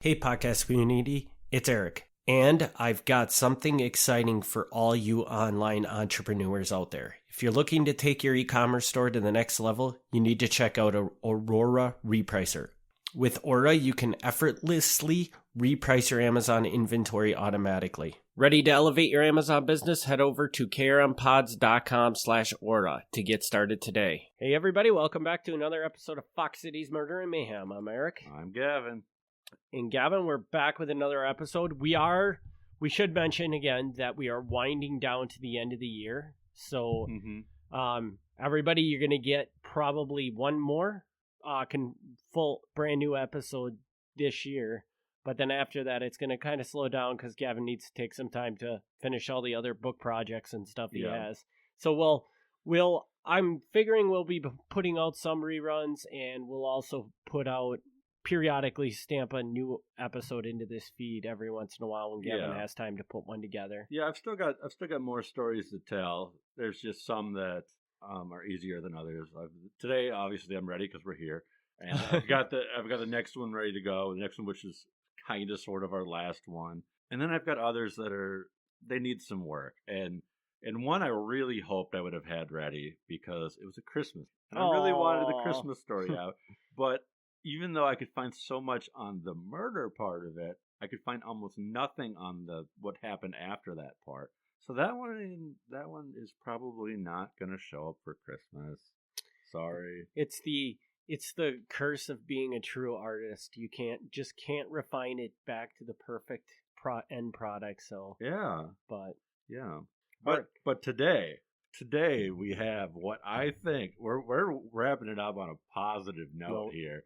Hey podcast community, it's Eric, and I've got something exciting for all you online entrepreneurs out there. If you're looking to take your e-commerce store to the next level, you need to check out Aurora Repricer. With Aura, you can effortlessly reprice your Amazon inventory automatically. Ready to elevate your Amazon business? Head over to krmpods.com/Aura to get started today. Hey everybody, welcome back to another episode of Fox Cities Murder and Mayhem. I'm Eric. I'm Gavin. And Gavin, we're back with another episode. We should mention again that we are winding down to the end of the year. So everybody, you're going to get probably one more full brand new episode this year. But then after that, it's going to kind of slow down because Gavin needs to take some time to finish all the other book projects and stuff he has. So I'm figuring we'll be putting out some reruns, and we'll also periodically stamp a new episode into this feed every once in a while when Gavin has time to put one together. Yeah, I've still got more stories to tell. There's just some that are easier than others. Today, obviously, I'm ready because we're here, and I've got the next one ready to go. The next one, which is kind of sort of our last one, and then I've got others that they need some work. And one I really hoped I would have had ready because it was a Christmas, and I really wanted the Christmas story out, but even though I could find so much on the murder part of it, I could find almost nothing on what happened after that part. So that one is probably not going to show up for Christmas. Sorry. It's the curse of being a true artist. You can't refine it back to the perfect end product. So but today we have what I think we're wrapping it up on a positive note here.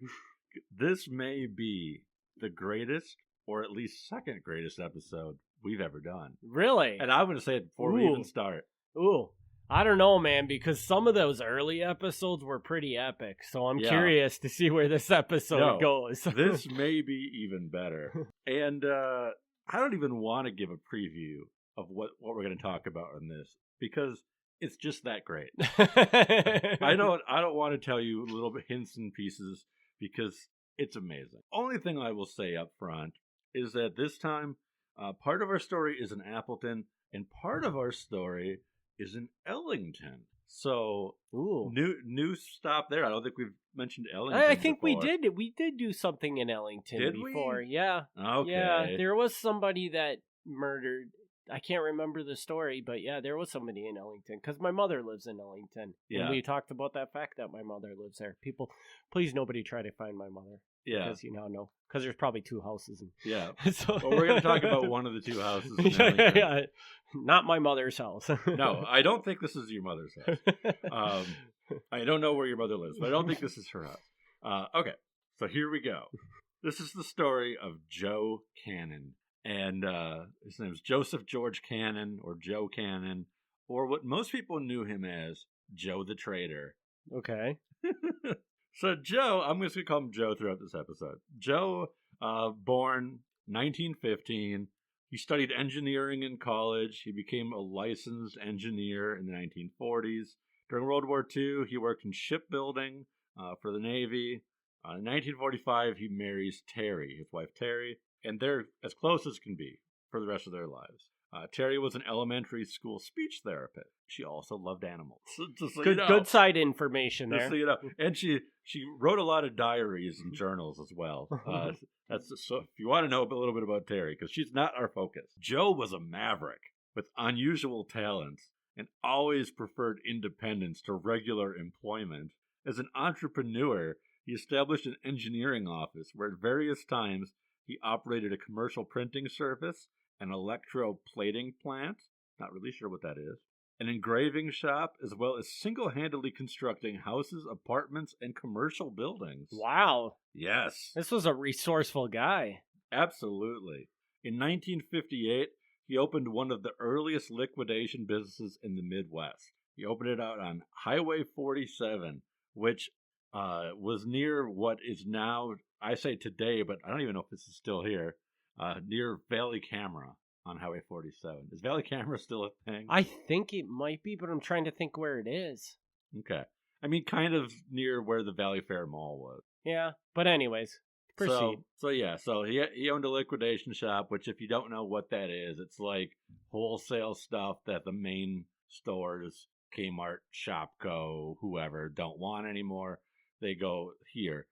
This may be the greatest, or at least second greatest episode we've ever done. Really? And I'm going to say it before we even start. Ooh. I don't know, man, because some of those early episodes were pretty epic. So I'm curious to see where this episode goes. This may be even better. And I don't even want to give a preview of what we're going to talk about in this, because it's just that great. I don't want to tell you little bit hints and pieces because it's amazing. Only thing I will say up front is that this time, part of our story is in Appleton, and part of our story is in Ellington. So, new stop there. I don't think we've mentioned Ellington. I think before. we did. We did do something in Ellington before. We? Yeah. Okay. Yeah, there was somebody that murdered. I can't remember the story, but yeah, there was somebody in Ellington because my mother lives in Ellington. Yeah. And we talked about that fact that my mother lives there. People, please nobody try to find my mother. Yeah. Because you now know. Because there's probably two houses. Yeah. So well, we're going to talk about one of the two houses in Ellington. Yeah. Not my mother's house. No, I don't think this is your mother's house. I don't know where your mother lives, but I don't think this is her house. Okay, so here we go. This is the story of Joe Canon. And his name is Joseph George Canon, or Joe Canon, or what most people knew him as, Joe the Trader. Okay. So Joe, I'm just going to call him Joe throughout this episode. Joe, born 1915. He studied engineering in college. He became a licensed engineer in the 1940s. During World War II, he worked in shipbuilding for the Navy. In 1945, he marries Terry, his wife Terry. And they're as close as can be for the rest of their lives. Terry was an elementary school speech therapist. She also loved animals. So good side information there. Just so you know. And she wrote a lot of diaries and journals as well. So if you want to know a little bit about Terry, because she's not our focus. Joe was a maverick with unusual talents and always preferred independence to regular employment. As an entrepreneur, he established an engineering office where at various times he operated a commercial printing service, an electroplating plant, not really sure what that is, an engraving shop, as well as single-handedly constructing houses, apartments, and commercial buildings. Wow. Yes. This was a resourceful guy. Absolutely. In 1958, he opened one of the earliest liquidation businesses in the Midwest. He opened it out on Highway 47, which was near what is now, I say today, but I don't even know if this is still here, near Valley Camera on Highway 47. Is Valley Camera still a thing? I think it might be, but I'm trying to think where it is. Okay. I mean, kind of near where the Valley Fair Mall was. Yeah, but anyways, Proceed. So he owned a liquidation shop, which if you don't know what that is, it's like wholesale stuff that the main stores, Kmart, Shopko, whoever, don't want anymore. They go here.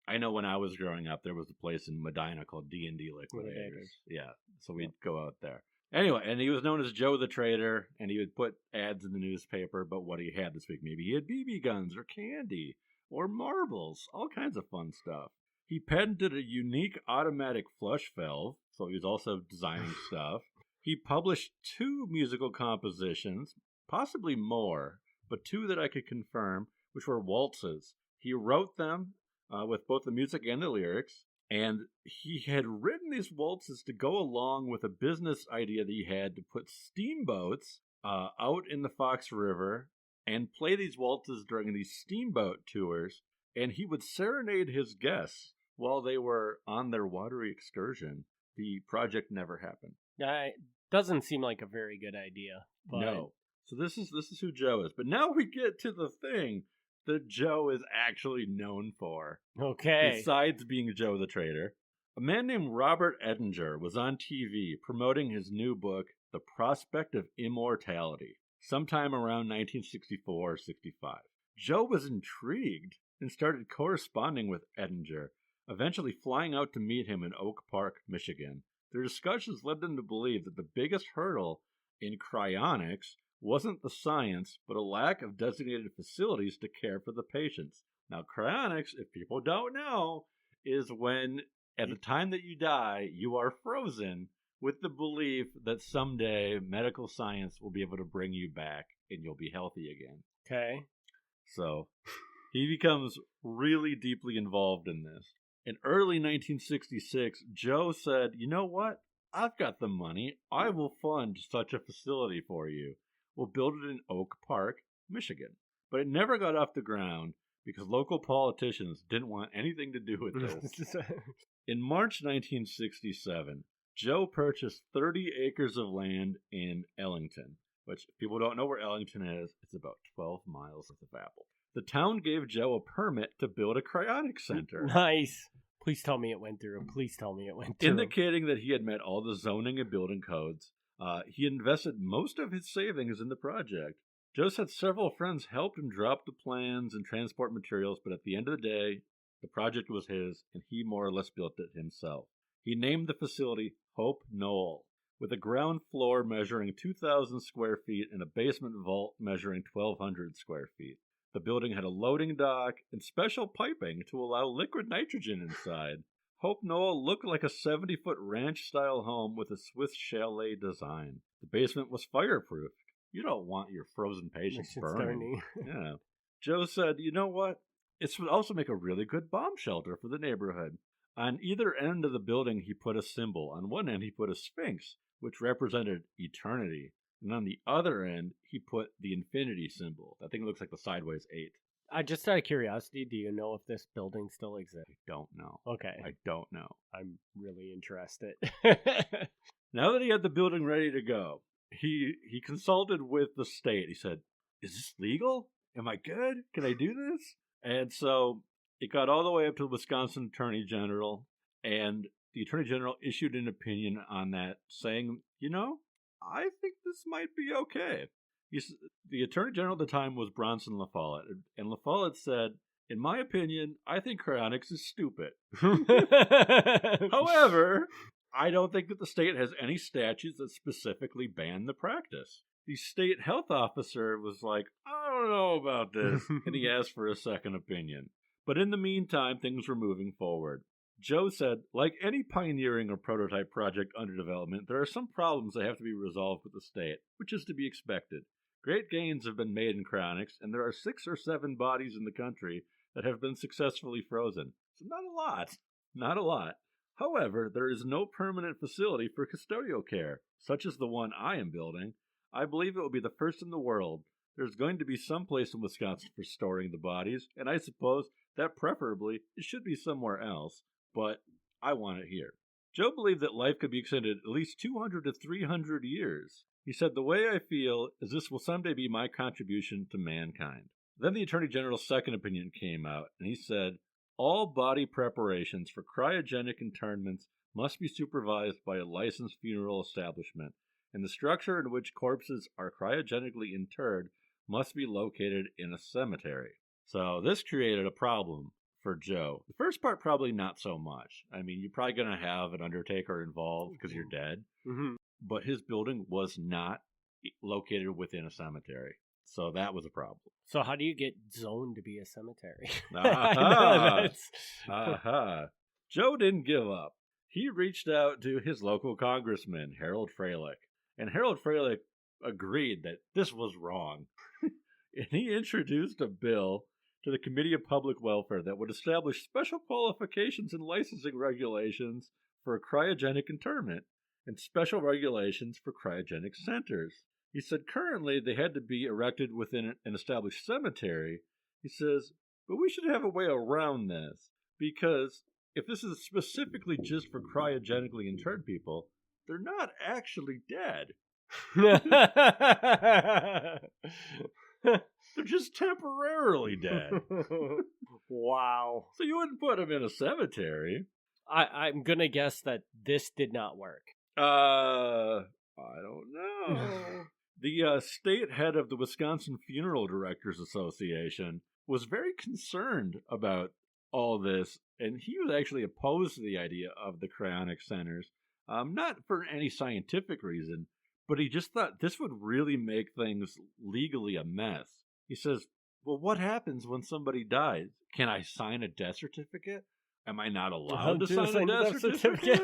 I know when I was growing up, there was a place in Medina called D&D Liquidators. Yeah, so we'd go out there. Anyway, and he was known as Joe the Trader, and he would put ads in the newspaper about what he had this week. Maybe he had BB guns or candy or marbles, all kinds of fun stuff. He patented a unique automatic flush valve, so he was also designing stuff. He published 2 musical compositions, possibly more, but 2 that I could confirm, which were waltzes. He wrote them with both the music and the lyrics, and he had written these waltzes to go along with a business idea that he had to put steamboats out in the Fox River and play these waltzes during these steamboat tours, and he would serenade his guests while they were on their watery excursion. The project never happened. Doesn't seem like a very good idea. But... No. So this is who Joe is. But now we get to the thing that Joe is actually known for. Okay. Besides being Joe the Trader, a man named Robert Edinger was on TV promoting his new book, The Prospect of Immortality, sometime around 1964 or 65. Joe was intrigued and started corresponding with Edinger, eventually flying out to meet him in Oak Park, Michigan. Their discussions led them to believe that the biggest hurdle in cryonics wasn't the science, but a lack of designated facilities to care for the patients. Now, cryonics, if people don't know, is when, at the time that you die, you are frozen with the belief that someday medical science will be able to bring you back and you'll be healthy again. Okay. So, he becomes really deeply involved in this. In early 1966, Joe said, "You know what? I've got the money. I will fund such a facility for you. We'll build it in Oak Park, Michigan." But it never got off the ground because local politicians didn't want anything to do with this. In March 1967, Joe purchased 30 acres of land in Ellington, which, if people don't know where Ellington is, it's about 12 miles north of Apple. The town gave Joe a permit to build a cryonics center. Nice. Please tell me it went through. Please tell me it went through. Indicating that he had met all the zoning and building codes. He invested most of his savings in the project. Joe said several friends helped him drop the plans and transport materials, but at the end of the day, the project was his, and he more or less built it himself. He named the facility Hope Knoll, with a ground floor measuring 2,000 square feet and a basement vault measuring 1,200 square feet. The building had a loading dock and special piping to allow liquid nitrogen inside. Hope Knoll looked like a 70-foot ranch-style home with a Swiss chalet design. The basement was fireproof. You don't want your frozen patients burning. Yeah. Joe said, "You know what? It would also make a really good bomb shelter for the neighborhood." On either end of the building, he put a symbol. On one end, he put a sphinx, which represented eternity. And on the other end, he put the infinity symbol. That thing looks like the sideways 8. Just out of curiosity, do you know if this building still exists? I don't know. Okay. I don't know. I'm really interested. Now that he had the building ready to go, he consulted with the state. He said, "Is this legal? Am I good? Can I do this?" And so it got all the way up to the Wisconsin Attorney General, and the Attorney General issued an opinion on that, saying, "You know, I think this might be okay." The Attorney General at the time was Bronson La Follette, and La Follette said, "In my opinion, I think cryonics is stupid. However, I don't think that the state has any statutes that specifically ban the practice." The state health officer was like, "I don't know about this," and he asked for a second opinion. But in the meantime, things were moving forward. Joe said, like any pioneering or prototype project under development, there are some problems that have to be resolved with the state, which is to be expected. Great gains have been made in cryonics, and there are 6 or 7 bodies in the country that have been successfully frozen. So not a lot. However, there is no permanent facility for custodial care, such as the one I am building. I believe it will be the first in the world. There's going to be some place in Wisconsin for storing the bodies, and I suppose that preferably it should be somewhere else, but I want it here. Joe believed that life could be extended at least 200 to 300 years. He said, "The way I feel is this will someday be my contribution to mankind." Then the Attorney General's second opinion came out, and he said, All body preparations for cryogenic internments must be supervised by a licensed funeral establishment, and the structure in which corpses are cryogenically interred must be located in a cemetery. So this created a problem for Joe. The first part, probably not so much. I mean, you're probably going to have an undertaker involved because you're dead, but his building was not located within a cemetery. So that was a problem. So how do you get zoned to be a cemetery? Joe didn't give up. He reached out to his local congressman, Harold Freilich, and Harold Freilich agreed that this was wrong. And he introduced a bill to the Committee of Public Welfare that would establish special qualifications and licensing regulations for cryogenic internment and special regulations for cryogenic centers. He said currently they had to be erected within an established cemetery. He says, but we should have a way around this, because if this is specifically just for cryogenically interred people, they're not actually dead. They're just temporarily dead. Wow. So you wouldn't put them in a cemetery. I'm going to guess that this did not work. I don't know. The state head of the Wisconsin Funeral Directors Association was very concerned about all this, and he was actually opposed to the idea of the cryonic centers, not for any scientific reason, but he just thought this would really make things legally a mess. He says, well, what happens when somebody dies? Can I sign a death certificate? Am I not allowed to sign a death certificate?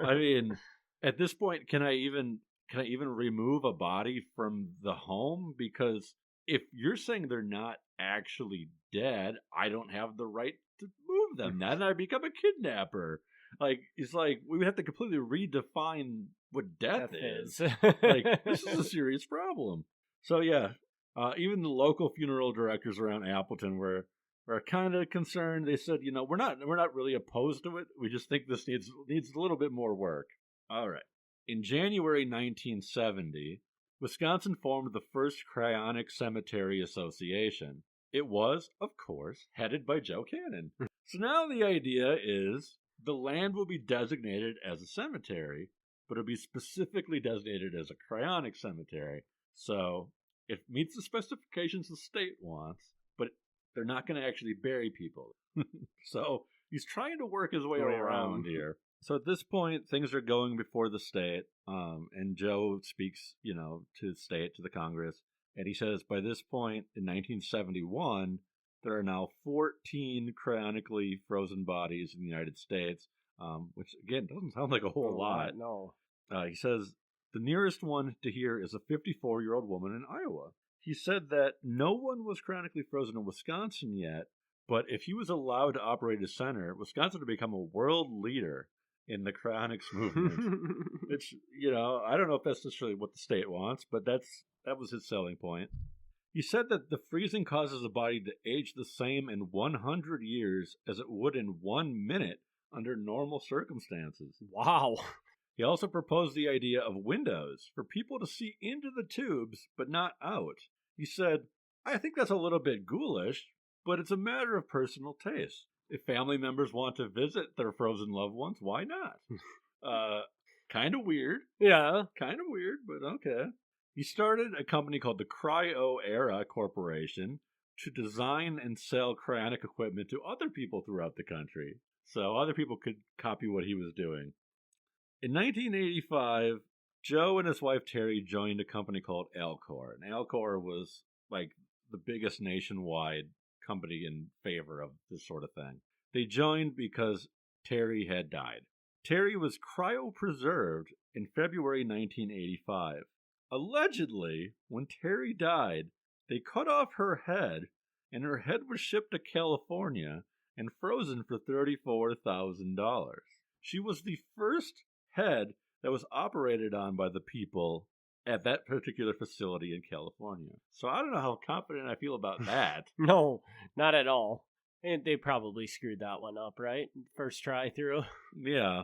I mean, at this point, can I even remove a body from the home? Because if you're saying they're not actually dead, I don't have the right to move them. Then I become a kidnapper. Like, it's like we would have to completely redefine what death is. Like, this is a serious problem. So yeah, even the local funeral directors around Appleton were kind of concerned. They said, we're not really opposed to it. We just think this needs a little bit more work. All right. In January 1970, Wisconsin formed the first Cryonic Cemetery Association. It was, of course, headed by Joe Canon. So now the idea is the land will be designated as a cemetery, but it'll be specifically designated as a cryonic cemetery. So it meets the specifications the state wants, but they're not going to actually bury people. So he's trying to work his way around here. So at this point, things are going before the state, and Joe speaks, to the state, to the Congress, and he says by this point in 1971, there are now 14 cryonically frozen bodies in the United States, which, again, doesn't sound like a whole lot. No. He says the nearest one to here is a 54-year-old woman in Iowa. He said that no one was cryonically frozen in Wisconsin yet, but if he was allowed to operate a center, Wisconsin would become a world leader in the cryonics movement. Which, I don't know if that's necessarily what the state wants, but that was his selling point. He said that the freezing causes a body to age the same in 100 years as it would in 1 minute under normal circumstances. Wow. He also proposed the idea of windows for people to see into the tubes, but not out. He said, I think that's a little bit ghoulish, but it's a matter of personal taste. If family members want to visit their frozen loved ones, why not? Kind of weird. Yeah. Kind of weird, but okay. He started a company called the Cryo Era Corporation to design and sell cryonic equipment to other people throughout the country, so other people could copy what he was doing. In 1985, Joe and his wife Terry joined a company called Alcor, and Alcor was like the biggest nationwide company in favor of this sort of thing. They joined because Terry had died. Terry was cryopreserved in February 1985. Allegedly, when Terry died, they cut off her head, and her head was shipped to California and frozen for $34,000. She was the first head that was operated on by the people at that particular facility in California. So I don't know how confident I feel about that. No, not at all. And they probably screwed that one up, right? First try through. Yeah.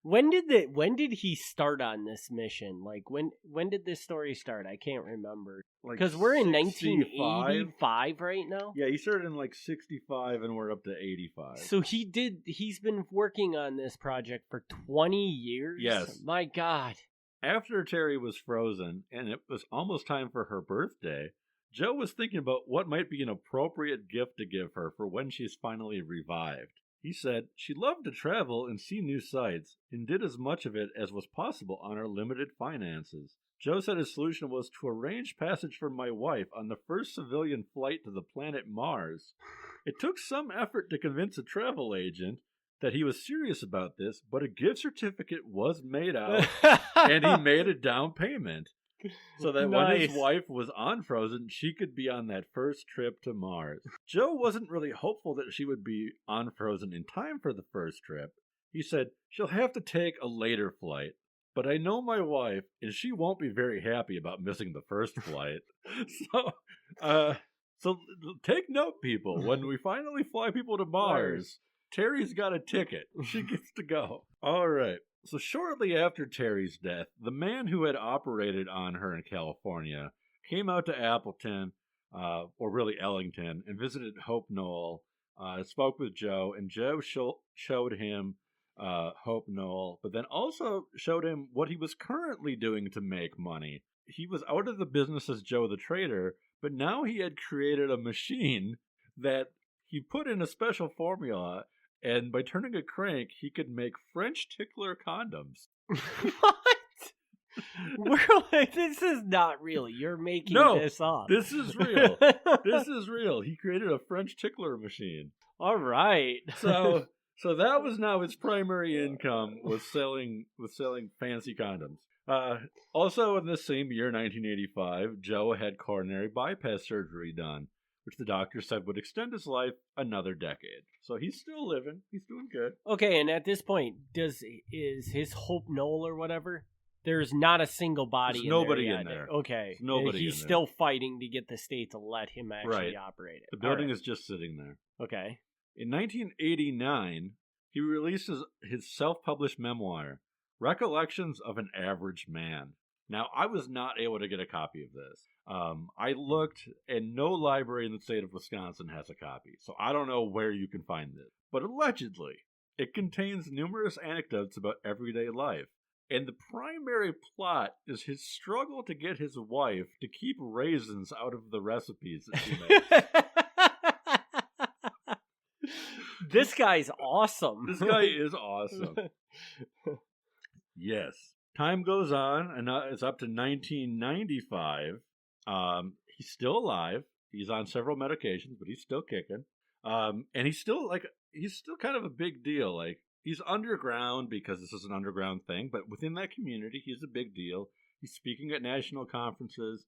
When did he start on this mission? Like when did this story start? I can't remember. Because we're in 1985 right now. Yeah, he started in like 65 and we're up to 85. So he's been working on this project for 20 years? Yes. My God. After Terry was frozen and it was almost time for her birthday, Joe was thinking about what might be an appropriate gift to give her for when she's finally revived. He said she loved to travel and see new sights, and did as much of it as was possible on her limited finances. Joe said his solution was to arrange passage for my wife on the first civilian flight to the planet Mars. It took some effort to convince a travel agent that he was serious about this, but a gift certificate was made out, and he made a down payment. So that when his wife was unfrozen, she could be on that first trip to Mars. Joe wasn't really hopeful that she would be unfrozen in time for the first trip. He said, she'll have to take a later flight, but I know my wife, and she won't be very happy about missing the first flight. So take note, people. When we finally fly people to Mars, Terry's got a ticket. She gets to go. All right. So shortly after Terry's death, the man who had operated on her in California came out to Appleton, or really Ellington, and visited Hope Knoll, spoke with Joe, and Joe showed him Hope Knoll, but then also showed him what he was currently doing to make money. He was out of the business as Joe the Trader, but now he had created a machine that he put in a special formula, and by turning a crank, he could make French tickler condoms. What? We're like, this is not real. You're making this up. This is real. This is real. He created a French tickler machine. All right. So that was now his primary income, was selling fancy condoms. Also in this same year, 1985, Joe had coronary bypass surgery done, which the doctor said would extend his life another decade. So he's still living. He's doing good. Okay, and at this point, is his Hope Knoll or whatever? There's not a single body. There's nobody in there. Okay, nobody. He's still fighting to get the state to let him actually operate it. The building is just sitting there. Okay. In 1989, he released his self-published memoir, Recollections of an Average Man. Now, I was not able to get a copy of this. I looked, and no library in the state of Wisconsin has a copy, so I don't know where you can find this. But allegedly, it contains numerous anecdotes about everyday life, and the primary plot is his struggle to get his wife to keep raisins out of the recipes that she makes. This guy's awesome. This guy is awesome. Yes. Time goes on, and it's up to 1995. He's still alive. He's on several medications, but he's still kicking. And he's still kind of a big deal. Like, he's underground because this is an underground thing, but within that community, he's a big deal. He's speaking at national conferences.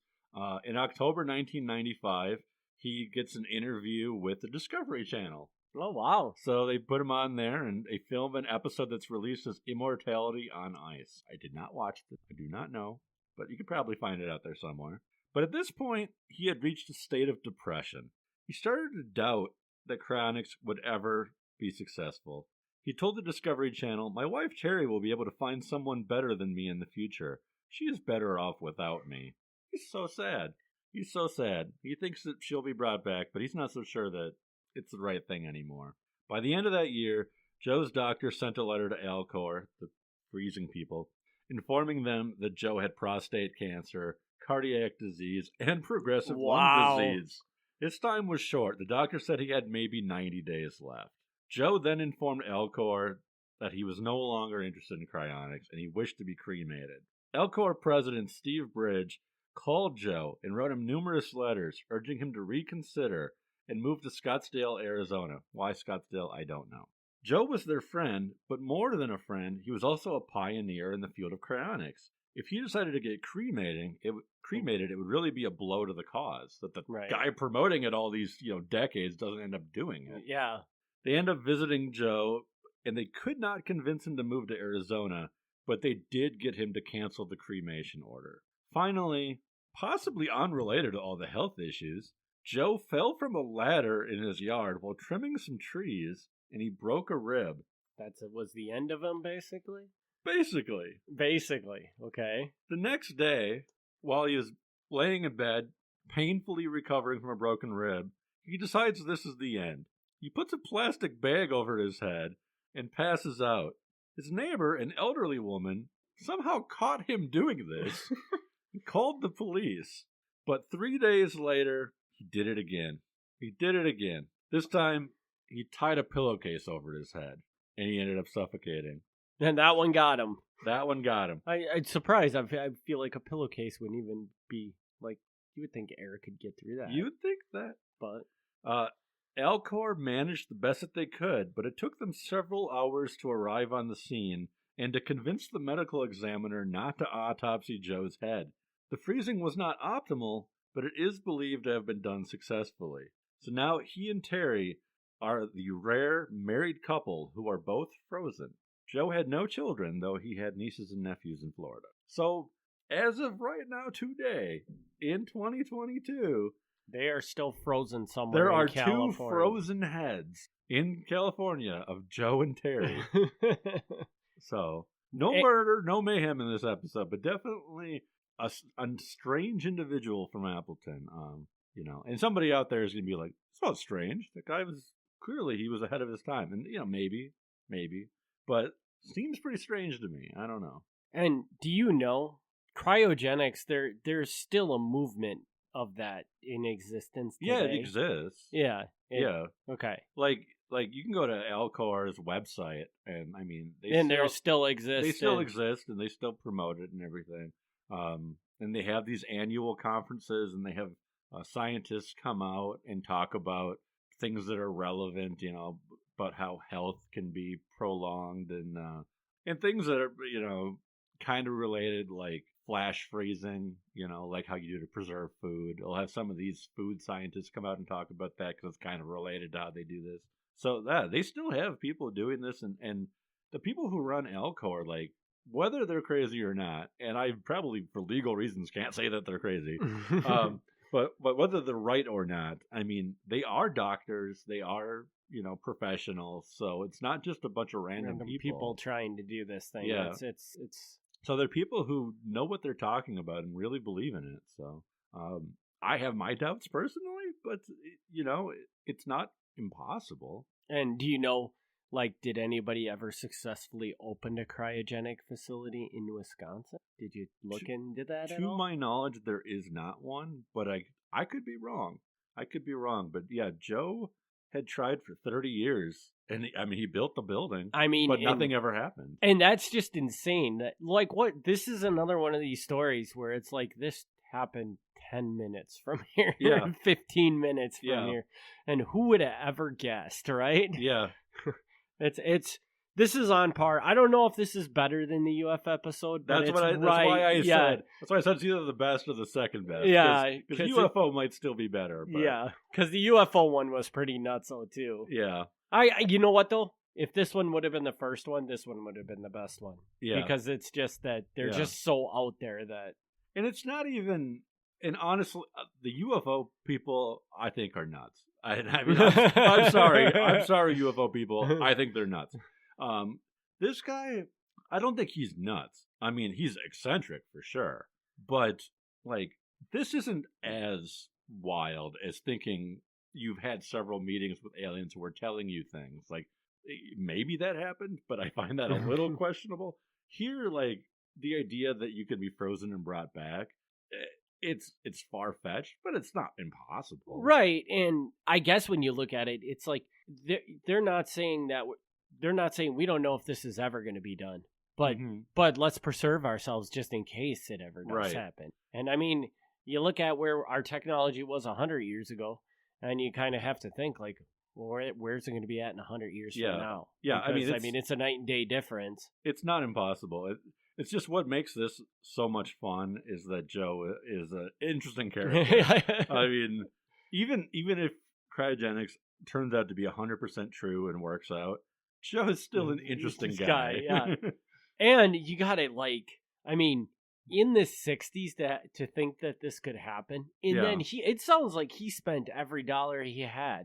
In October 1995, he gets an interview with the Discovery Channel. Oh, wow. So they put him on there, and they film an episode that's released as Immortality on Ice. I did not watch this. I do not know, but you could probably find it out there somewhere. But at this point, he had reached a state of depression. He started to doubt that Cryogenics would ever be successful. He told the Discovery Channel, "My wife Terry will be able to find someone better than me in the future. She is better off without me." He's so sad. He's so sad. He thinks that she'll be brought back, but he's not so sure that it's the right thing anymore. By the end of that year, Joe's doctor sent a letter to Alcor, the freezing people, informing them that Joe had prostate cancer, cardiac disease, and progressive lung disease. His time was short. The doctor said he had maybe 90 days left. Joe then informed Alcor that he was no longer interested in cryonics and he wished to be cremated. Alcor president Steve Bridge called Joe and wrote him numerous letters urging him to reconsider and moved to Scottsdale, Arizona. Why Scottsdale, I don't know. Joe was their friend, but more than a friend, he was also a pioneer in the field of cryonics. If he decided to get cremated, it would really be a blow to the cause. That the guy promoting it all these decades doesn't end up doing it. Yeah. They end up visiting Joe, and they could not convince him to move to Arizona, but they did get him to cancel the cremation order. Finally, possibly unrelated to all the health issues, Joe fell from a ladder in his yard while trimming some trees, and he broke a rib. That was the end of him, basically? Basically. Okay. The next day, while he is laying in bed, painfully recovering from a broken rib, he decides this is the end. He puts a plastic bag over his head and passes out. His neighbor, an elderly woman, somehow caught him doing this and called the police. But 3 days later, he did it again. This time, he tied a pillowcase over his head, and he ended up suffocating. And that one got him. I'm surprised. I feel like a pillowcase wouldn't even be, like, you would think air could get through that. You would think that. But Alcor managed the best that they could, but it took them several hours to arrive on the scene and to convince the medical examiner not to autopsy Joe's head. The freezing was not optimal, but it is believed to have been done successfully. So now he and Terry are the rare married couple who are both frozen. Joe had no children, though he had nieces and nephews in Florida. So, as of right now, today, in 2022... they are still frozen somewhere in California. There are 2 frozen heads in California of Joe and Terry. So, no murder, no mayhem in this episode, but definitely a strange individual from Appleton. And somebody out there is going to be like, it's not strange. The guy was, clearly he was ahead of his time. And, maybe. But seems pretty strange to me. I don't know. And do you know, cryogenics, there's still a movement of that in existence today. Yeah, it exists. Yeah. Yeah. Okay. Like you can go to Alcor's website, and I mean, they still exist. They still exist, and they still promote it and everything. And they have these annual conferences, and they have scientists come out and talk about things that are relevant, about how health can be prolonged, and things that are, kind of related, like flash freezing, like how you do to preserve food. I'll have some of these food scientists come out and talk about that because it's kind of related to how they do this. So they still have people doing this, and the people who run Alcor, like, whether they're crazy or not, and I probably for legal reasons can't say that they're crazy, but whether they're right or not, I mean, they are doctors, they are, professionals, so it's not just a bunch of random people trying to do this thing. Yeah. It's So they're people who know what they're talking about and really believe in it. So I have my doubts personally, but, it's not impossible. And do you know, like, did anybody ever successfully open a cryogenic facility in Wisconsin? Did you look into that at all? To my knowledge, there is not one, but I could be wrong. But yeah, Joe had tried for 30 years, and he built the building. But nothing ever happened. And that's just insane. That, like, what? This is another one of these stories where it's like, this happened 10 minutes from here, 15 minutes from here, and who would have ever guessed, right? Yeah. This is on par. I don't know if this is better than the UF episode, but that's why I said it's either the best or the second best. Yeah, because UFO might still be better. But... yeah, because the UFO one was pretty nutso too. Yeah, you know what though? If this one would have been the first one, this one would have been the best one. Yeah, because it's just that they're just so out there that, and it's not even. And honestly, the UFO people, I think, are nuts. I'm sorry, UFO people. I think they're nuts. This guy, I don't think he's nuts. I mean, he's eccentric for sure, but like, this isn't as wild as thinking you've had several meetings with aliens who are telling you things. Like, maybe that happened, but I find that a little questionable. Here, like, the idea that you could be frozen and brought back, it's far-fetched, but it's not impossible. Right, and I guess when you look at it, it's like, they're not saying that... They're not saying we don't know if this is ever going to be done, but let's preserve ourselves just in case it ever does happen. And I mean, you look at where our technology was 100 years ago, and you kind of have to think like, well, where's it going to be at in 100 years from now? Yeah, because, I mean, it's a night and day difference. It's not impossible. It's just what makes this so much fun is that Joe is an interesting character. I mean, even if cryogenics turns out to be 100% true and works out, Joe is still an interesting guy. Yeah. And you got it, like, I mean, in the 60s to think that this could happen. And then it sounds like he spent every dollar he had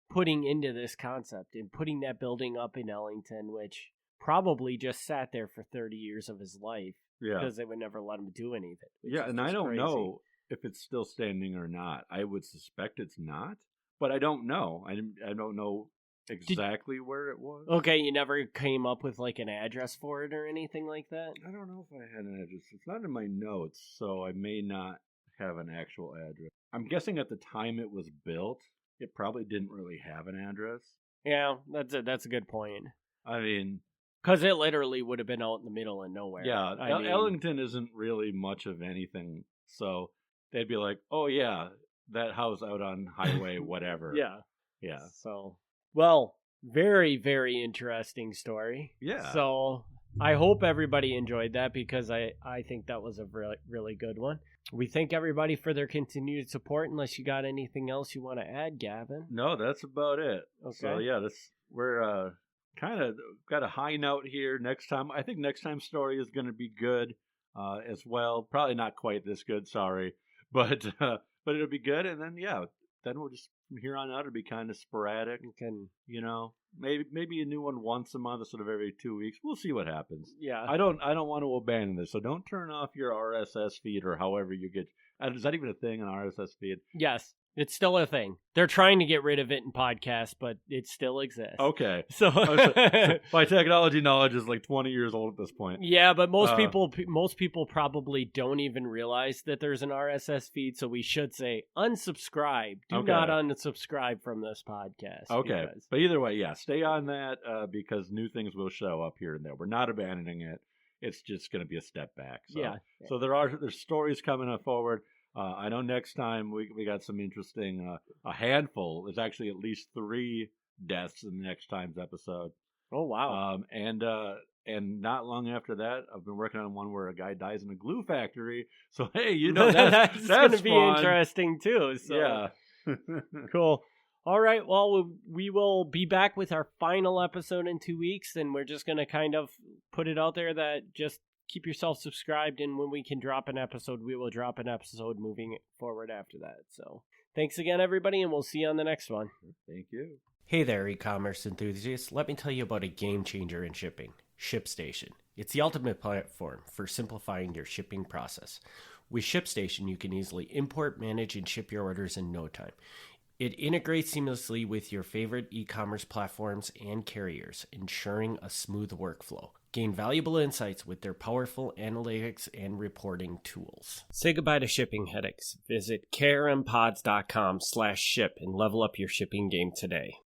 putting into this concept and putting that building up in Ellington, which probably just sat there for 30 years of his life Yeah. because they would never let him do anything. Yeah, and I don't know if it's still standing or not. I would suspect it's not, but I don't know. I don't know exactly where it was. Okay, you never came up with like an address for it or anything like that? I don't know if I had an address. It's not in my notes, so I may not have an actual address. I'm guessing at the time it was built, it probably didn't really have an address. Yeah, that's a good point. I mean, because it literally would have been out in the middle of nowhere. Yeah, Ellington isn't really much of anything, so they'd be like, "Oh yeah, that house out on highway, whatever." Yeah. So, well, very, very interesting story. Yeah. So I hope everybody enjoyed that because I think that was a really, really good one. We thank everybody for their continued support. Unless you got anything else you want to add, Gavin? No, that's about it. Okay. So yeah, we're kind of got a high note here. I think next time's story is going to be good as well. Probably not quite this good, sorry, but it'll be good. And then then we'll just from here on out it'll be kind of sporadic. Maybe a new one once a month instead of every 2 weeks. We'll see what happens. Yeah, I don't want to abandon this, so don't turn off your RSS feed or however you get. Is that even a thing, an RSS feed? Yes. It's still a thing. They're trying to get rid of it in podcasts, but it still exists. Okay. So my technology knowledge is like 20 years old at this point. Yeah, but most people probably don't even realize that there's an RSS feed, so we should say unsubscribe. Do not unsubscribe from this podcast. Okay. But either way, stay on that because new things will show up here and there. We're not abandoning it. It's just going to be a step back. So, So there's stories coming up forward. I know next time we got some interesting, a handful. There's actually at least 3 deaths in the next time's episode. Oh, wow. And not long after that, I've been working on one where a guy dies in a glue factory. So, hey, that's going to be fun. Interesting, too. So. Yeah. Cool. All right. Well, we will be back with our final episode in 2 weeks, and we're just going to kind of put it out there that just keep yourself subscribed, and when we can drop an episode, we will drop an episode moving forward after that. So thanks again, everybody, and we'll see you on the next one. Thank you. Hey there, e-commerce enthusiasts. Let me tell you about a game changer in shipping, ShipStation. It's the ultimate platform for simplifying your shipping process. With ShipStation, you can easily import, manage, and ship your orders in no time. It integrates seamlessly with your favorite e-commerce platforms and carriers, ensuring a smooth workflow. Gain valuable insights with their powerful analytics and reporting tools. Say goodbye to shipping headaches. Visit krmpods.com/ship and level up your shipping game today.